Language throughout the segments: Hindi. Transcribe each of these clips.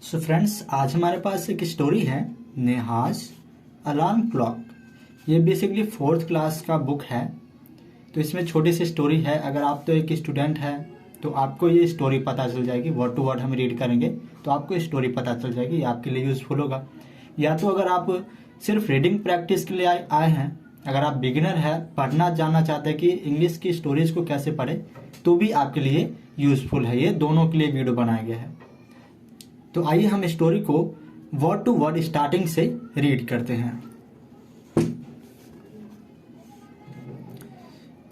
सो फ्रेंड्स, आज हमारे पास एक स्टोरी है नेहाज अलार्म क्लॉक। ये बेसिकली 4th क्लास का बुक है। तो इसमें छोटी सी स्टोरी है। अगर आप तो एक स्टूडेंट है तो आपको ये स्टोरी पता चल जाएगी। वर्ड टू वर्ड हम रीड करेंगे तो आपको स्टोरी पता चल जाएगी। ये आपके लिए यूजफुल होगा। या तो अगर आप सिर्फ रीडिंग प्रैक्टिस के लिए आए हैं, अगर आप बिगिनर है, पढ़ना जानना चाहते हैं कि इंग्लिश की स्टोरीज को कैसे पढ़े, तो भी आपके लिए यूजफुल है। ये दोनों के लिए वीडियो बनाया गया है। तो आइए हम स्टोरी को वर्ड टू वर्ड स्टार्टिंग से रीड करते हैं।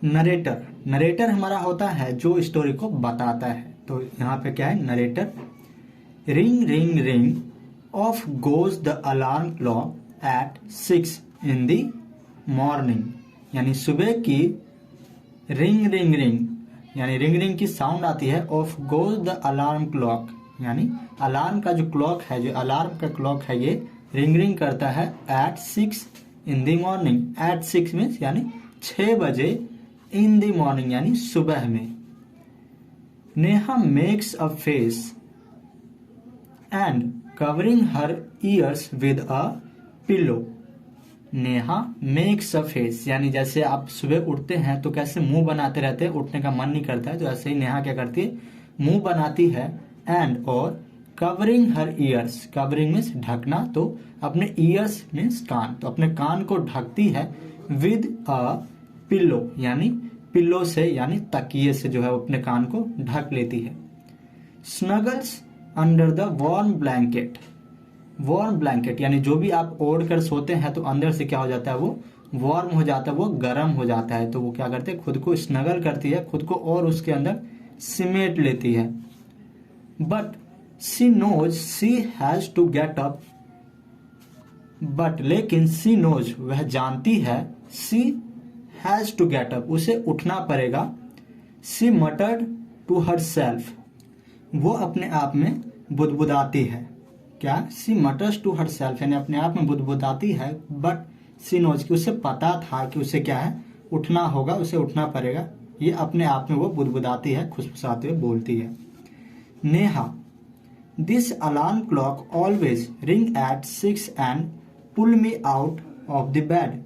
नरेटर हमारा होता है जो स्टोरी को बताता है। तो यहाँ पे क्या है, narrator. Ring ring ring off goes the alarm clock at 6 in the morning. यानी सुबह की रिंग रिंग रिंग यानी रिंग रिंग की साउंड आती है। Off goes the alarm clock यानी अलार्म का जो क्लॉक है, जो अलार्म का क्लॉक है, ये रिंग रिंग करता है at 6 in the morning. At 6 means यानी 6 बजे, इन द मॉर्निंग यानी सुबह में। Neha makes a face and covering her ears with a pillow. Neha makes a face यानी जैसे आप सुबह उठते हैं तो कैसे मुंह बनाते रहते हैं, उठने का मन नहीं करता है, तो ऐसे ही नेहा क्या करती है, मुंह बनाती है। एंड और covering her years, covering means ढकना, तो अपने ईयर्स मीन्स कान, तो अपने कान को ढकती है विद अ पिल्लो यानी पिल्लो से यानी तकिए से जो है अपने कान को ढक लेती है। Snuggles under the warm blanket. Warm blanket यानी जो भी आप ओढ़ कर सोते हैं तो अंदर से क्या हो जाता है, वो वार्म हो जाता है, वो गर्म हो जाता है। तो वो क्या करते हैं, खुद को स्नगल करती है, खुद को और उसके अंदर सिमेट लेती है। But she knows she has to get up. But लेकिन शी नोज वह जानती है, she has to get up उसे उठना पड़ेगा। She muttered to herself वो अपने आप में बुदबुदाती है। क्या, she mutters to herself यानी अपने आप में बुदबुदाती है। बट शी नोज कि उसे पता था कि उसे क्या है, उठना होगा, उसे उठना पड़ेगा। ये अपने आप में वो बुदबुदाती है, खुसफुसाते हुए बोलती है। Neha, this alarm clock always ring at 6 and pull me out of the bed.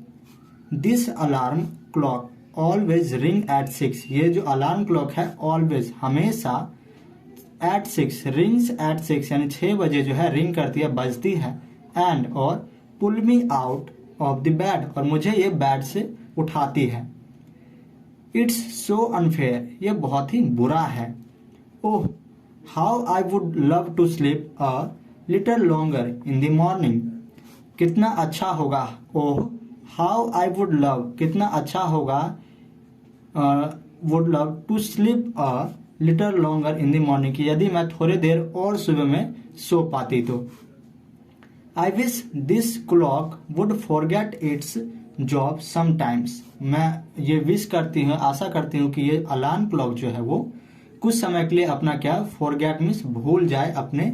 This alarm clock always ring at 6 ये जो अलार्म क्लॉक है, ऑलवेज हमेशा, एट 6 रिंग्स एट 6 यानी 6 बजे जो है रिंग करती है, बजती है। एंड और pull me out of the bed और मुझे ये बेड से उठाती है। इट्स सो अनफेयर ये बहुत ही बुरा है। Oh, how I would love to sleep a little longer in the morning. कितना अच्छा होगा, oh how I would love कितना अच्छा होगा, would love to sleep a little longer in the morning कि यदि मैं थोड़ी देर और सुबह में सो पाती तो। I wish this clock would forget it's job sometimes. मैं ये विश करती हूँ, आशा करती हूँ कि ये अलार्म क्लॉक जो है वो कुछ समय के लिए अपना क्या, फॉरगेट मीन्स भूल जाए अपने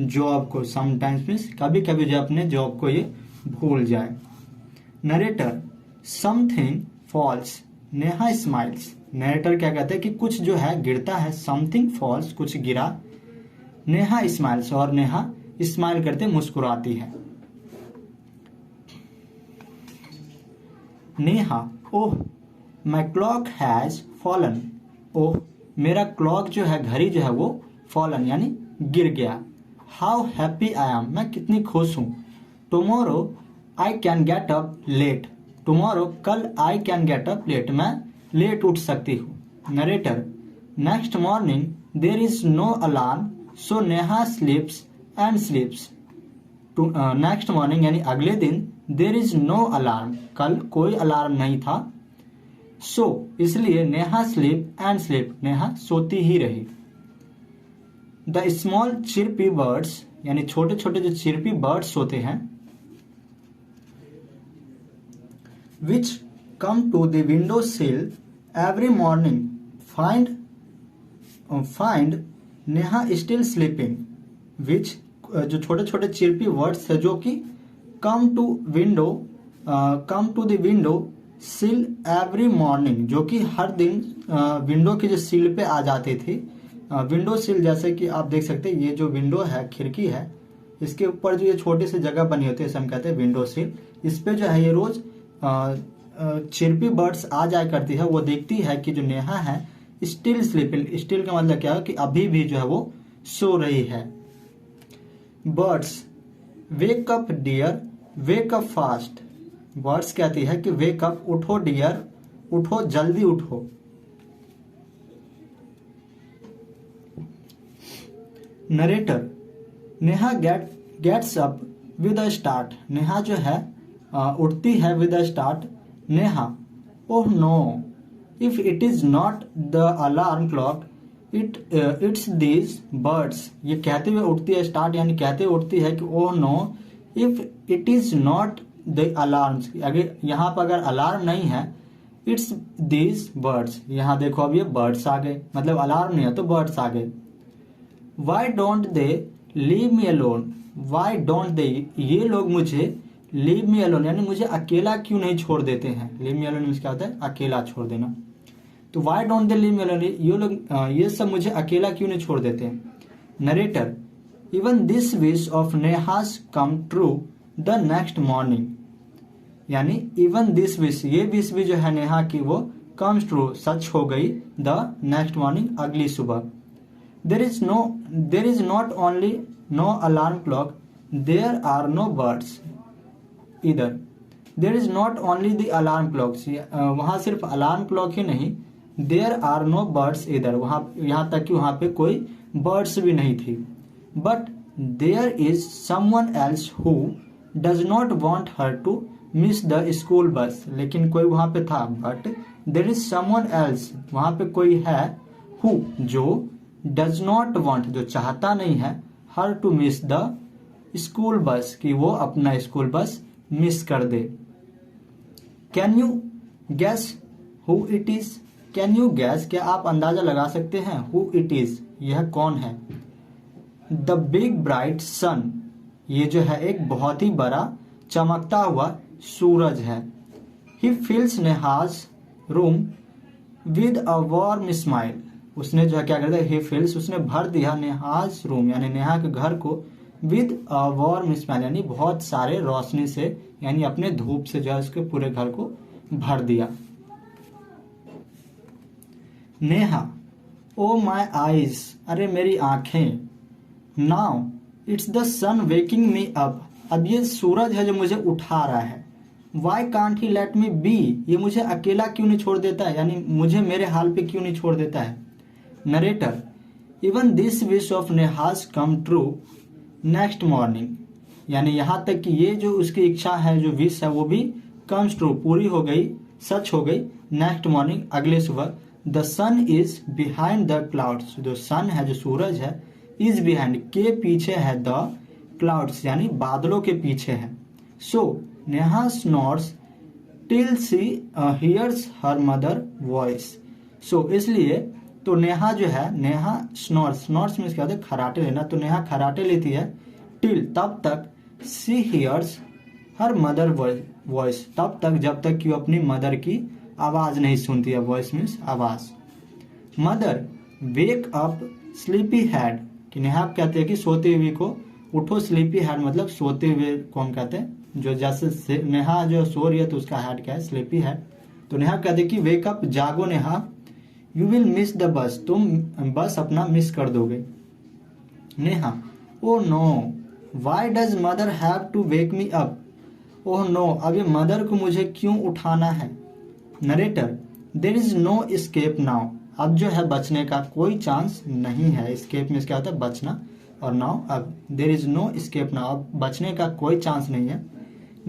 जॉब को, समटाइम्स मीन्स कभी कभी जो अपने जॉब को ये भूल जाए। Narrator, something false. Neha smiles. Narrator क्या कहते हैं कि कुछ जो है गिरता है, समथिंग फॉल्स कुछ गिरा। नेहा स्माइल्स और नेहा स्माइल करते मुस्कुराती है। नेहा, ओह माई क्लॉक हैज फॉलन। ओह मेरा क्लॉक जो है, घड़ी जो है वो फॉलन यानी गिर गया। हाउ हैप्पी आई एम मैं कितनी खुश हूँ। Tomorrow I can get up late. Tomorrow कल I can get up late मैं लेट उठ सकती हूँ। Narrator, next morning there is no alarm so Neha sleeps and sleeps. Next morning यानी अगले दिन, देर इज नो अलार्म कल कोई अलार्म नहीं था, सो इसलिए Neha sleep and sleep Neha सोती ही रही। द स्मॉल चिरपी बर्ड्स यानी छोटे छोटे जो चिरपी बर्ड्स होते हैं, which come to the window sill every morning find Neha still sleeping. Which जो छोटे छोटे चिरपी वर्ड्स है जो कि come to the window sill every morning जो कि हर दिन विंडो के जो सिल पे आ जाते थे, विंडो सिल, जैसे कि आप देख सकते हैं ये जो विंडो है, खिड़की है, इसके ऊपर जो ये छोटे से जगह बनी होती है इसे हम कहते हैं विंडो सिल। इस पे जो है ये रोज चिरपी बर्ड्स आ जाया करती है। वो देखती है कि जो नेहा है स्टिल स्लीपिंग। स्टिल का मतलब क्या है कि अभी भी जो है वो सो रही है। Birds wake up dear, wake up fast. Birds कहती है कि वेक अप, उठो डियर, उठो जल्दी उठो। Narrator Neha gets up with a start. Neha जो है उठती है with a start. Neha oh no if it is not the alarm clock it's these birds. ये कहते हुए उठती है, स्टार्ट यानी कहते हुए उठती है कि ओह no if it is not the alarm. अगर यहाँ पर अगर अलार्म नहीं है, इट्स दीज बर्ड्स। यहाँ देखो अब ये बर्ड्स आ गए, मतलब अलार्म नहीं है तो बर्ड्स आ गए। Why don't they leave me alone. Why don't they, ये लोग मुझे लीव मी अलोन यानी मुझे अकेला क्यों नहीं छोड़ देते हैं। लीव मी अलोन क्या होता है, अकेला छोड़ देना। तो why don't they leave me alone, ये लोग ये सब मुझे अकेला क्यों नहीं छोड़ देते हैं। Narrator even this wish of Neha's come true the next morning. यानी इवन दिस विश, ये विश भी जो है नेहा की वो कम्स ट्रू, सच हो गई द नेक्स्ट मॉर्निंग, अगली सुबह। There is not only no alarm clock, there are no birds either. There is not only the alarm clocks, वहाँ सिर्फ अलार्म क्लॉक ही नहीं, there are no birds either, वहाँ यहाँ तक कि वहाँ पे कोई बर्ड्स भी नहीं थी। But there is someone else who does not want her to miss the school bus. लेकिन कोई वहाँ पे था, but there is someone else, वहाँ पे कोई है, who जो डज नॉट वॉन्ट जो चाहता नहीं है, her to miss the school bus कि वो अपना स्कूल बस मिस कर दे। Can you guess who it is. Can you guess, क्या आप अंदाजा लगा सकते हैं, हु इट इज, यह कौन है। द बिग ब्राइट सन, ये जो है एक बहुत ही बड़ा चमकता हुआ सूरज है। He fills Neha's room with a warm smile. उसने जो है क्या कर दिया, ही फिल्स, उसने भर दिया नेहाज रूम यानी नेहा के घर को विद अ वार्म स्माइल यानी बहुत सारे रोशनी से, यानी अपने धूप से जो है उसके पूरे घर को भर दिया। नेहा ओ माय आईज, अरे मेरी आंखें। Now it's the sun waking me up, अब ये सूरज है जो मुझे उठा रहा है। Why can't he let me be, ये मुझे अकेला क्यों नहीं छोड़ देता है, यानी मुझे मेरे हाल पे क्यों नहीं छोड़ देता है। Narrator even this wish of Neha's come true next morning, यानी यहाँ तक कि ये जो उसकी इच्छा है, जो विश है, वो भी कम्स ट्रू, पूरी हो गई, सच हो गई नेक्स्ट मॉर्निंग, अगले सुबह। The sun is behind the clouds, जो सन है, जो सूरज है, इज बिहाइंड के पीछे है, द क्लाउड्स यानी बादलों के पीछे है। So Neha snores till she hears her mother voice. So इसलिए तो नेहा जो है, नेहा स्नोर्स में क्या होता है, खराटे लेना, तो नेहा खराटे लेती है टिल तब तक, सी हियर्स हर मदर वॉइस तब तक जब तक कि वो अपनी मदर की आवाज नहीं सुनती है। वॉइस मीन्स आवाज। Mother wake up sleepy head, कि नेहा कहते हैं कि सोते हुए को उठो, स्लीपी हेड मतलब सोते हुए को हम कहते हैं, जो जैसे नेहा जो सो रही है तो उसका हेड क्या है, स्लीपी हेड। तो नेहा कहते हैं कि वेक अप, जागो Neha, you will miss the bus, तुम बस अपना मिस कर दोगे। Neha oh no why does mother have to wake me up, oh no अब ये मदर को मुझे क्यों उठाना है। Narrator there is no escape now, अब जो है बचने का कोई चांस नहीं है। एस्केप में क्या होता है, बचना, और नाउ अब there is no escape now, अब बचने का कोई चांस नहीं है।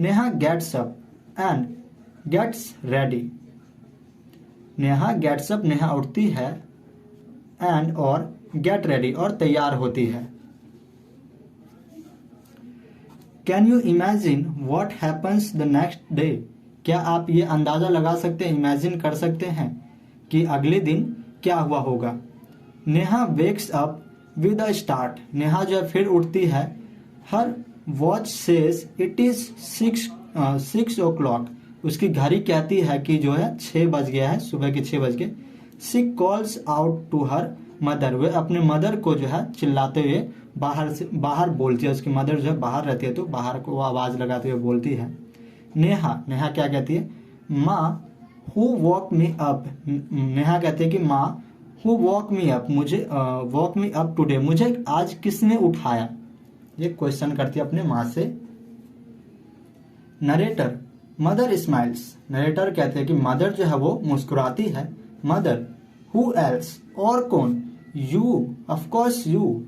Neha gets up and gets ready. Neha gets up, Neha उठती है, एंड और गेट रेडी और तैयार होती है। Can you imagine what happens the next day, क्या आप ये अंदाजा लगा सकते हैं, इमेजिन कर सकते हैं कि अगले दिन क्या हुआ होगा। Neha wakes up with a start, Neha जो फिर उठती है। Her watch says it is 6 o'clock, उसकी घड़ी कहती है कि जो है 6 बज गया है, सुबह के 6 बज गए। She calls out to her mother, वे अपने मदर को जो है चिल्लाते हुए बाहर बोलती है। उसकी मदर जो है बाहर रहती है तो बाहर को वो आवाज लगाते हुए बोलती है। नेहा क्या कहती है, माँ who walk me up. Neha कहती है कि माँ हु वॉक मी अप, मुझे वॉक मी अप टुडे, मुझे आज किसने उठाया। ये क्वेश्चन करती है अपने माँ से। नरेटर मदर स्माइल्स, नरेटर कहते हैं कि मदर जो है वो मुस्कुराती है। मदर हु एल्स, और कौन, यू ऑफ कोर्स यू,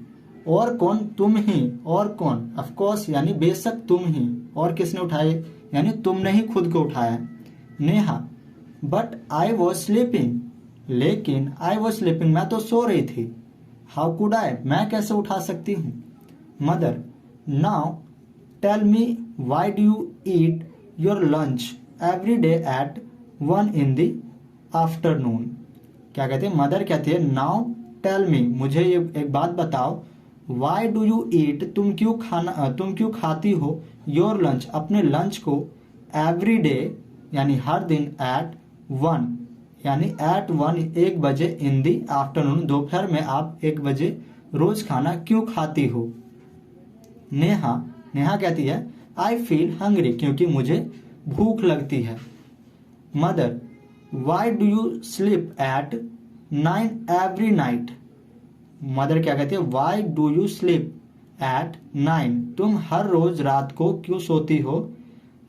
और कौन, तुम ही, और कौन, ऑफ कोर्स यानी बेशक तुम ही, और किसने उठाए यानी तुमने ही खुद को उठाया। Neha but I was sleeping, लेकिन आई वॉज स्लीपिंग, मैं तो सो रही थी। हाउ कुड आई, मैं कैसे उठा सकती हूँ। Mother now tell me why do you eat your lunch every day at 1 in the afternoon. क्या कहते हैं, मदर कहती है नाउ टेल मी, मुझे ये एक बात बताओ, वाई डू यू ईट, तुम क्यों खाती हो, योर लंच, अपने लंच को, एवरी डे यानी हर दिन, एट 1 यानी एट 1 बजे, इन दी आफ्टरनून दोपहर में आप 1 बजे रोज खाना क्यों खाती हो। नेहा कहती है आई फील हंग्री, क्योंकि मुझे भूख लगती है। Mother Y do you sleep at 9 every night. Mother क्या कहती है, Y do you sleep at 9, तुम हर रोज रात को क्यों सोती हो,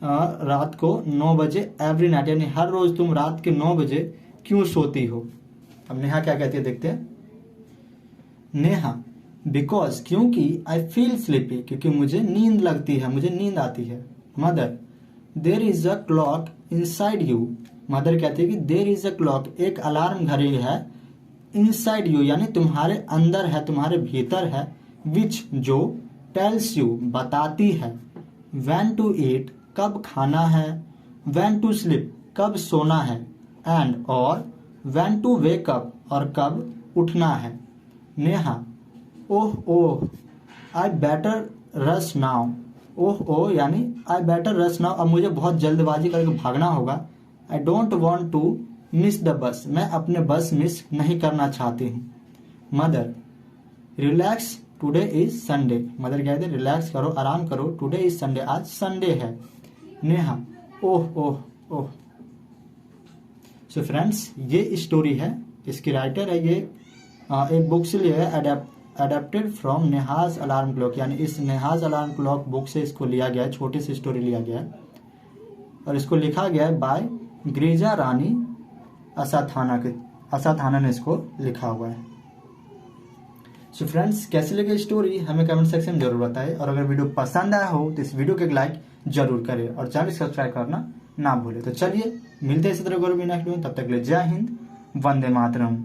रात को 9 बजे, एवरी नाइट यानी हर रोज तुम रात के 9 बजे क्यों सोती हो। अब नेहा क्या कहती है देखते हैं। नेहा बिकॉज, क्योंकि, आई फील स्लीपी, क्योंकि मुझे नींद लगती है, मुझे नींद आती है। Mother there is a clock inside you. Mother कहती है कि देर इज अ क्लॉक, एक अलार्म घड़ी है, इनसाइड यू यानी तुम्हारे अंदर है, तुम्हारे भीतर है, विच जो, टेल्स यू बताती है, व्हेन टू ईट कब खाना है, व्हेन टू स्लीप कब सोना है, एंड और, व्हेन टू वेक अप और कब उठना है। नेहा ओह आई बेटर रश नाउ। ओह यानी आई बेटर रश नाउ, अब मुझे बहुत जल्दबाजी करके भागना होगा। I don't want to miss the bus, मैं अपने बस मिस नहीं करना चाहती हूँ। Mother relax today is Sunday. Mother कहते हैं रिलैक्स करो, आराम करो, टुडे इज संडे, आज संडे है। नेहा ओह। सो फ्रेंड्स ये स्टोरी है, इसकी राइटर है ये एक बुक से लिया है, adapted from Neha's alarm clock, यानी इस नेहाज अलार्म क्लॉक बुक से इसको लिया गया है, छोटी सी स्टोरी लिया गया है और इसको लिखा गया है बाय गिरिजा रानी असाथाना ने इसको लिखा हुआ है। सो फ्रेंड्स कैसे लगे स्टोरी हमें कमेंट सेक्शन में जरूर बताएं, और अगर वीडियो पसंद आया हो तो इस वीडियो को एक लाइक जरूर करें और चैनल सब्सक्राइब करना ना भूलें। तो चलिए मिलते हैं इसी तरह नेक्स्ट वीडियो, तब तक के लिए जय हिंद, वंदे मातरम।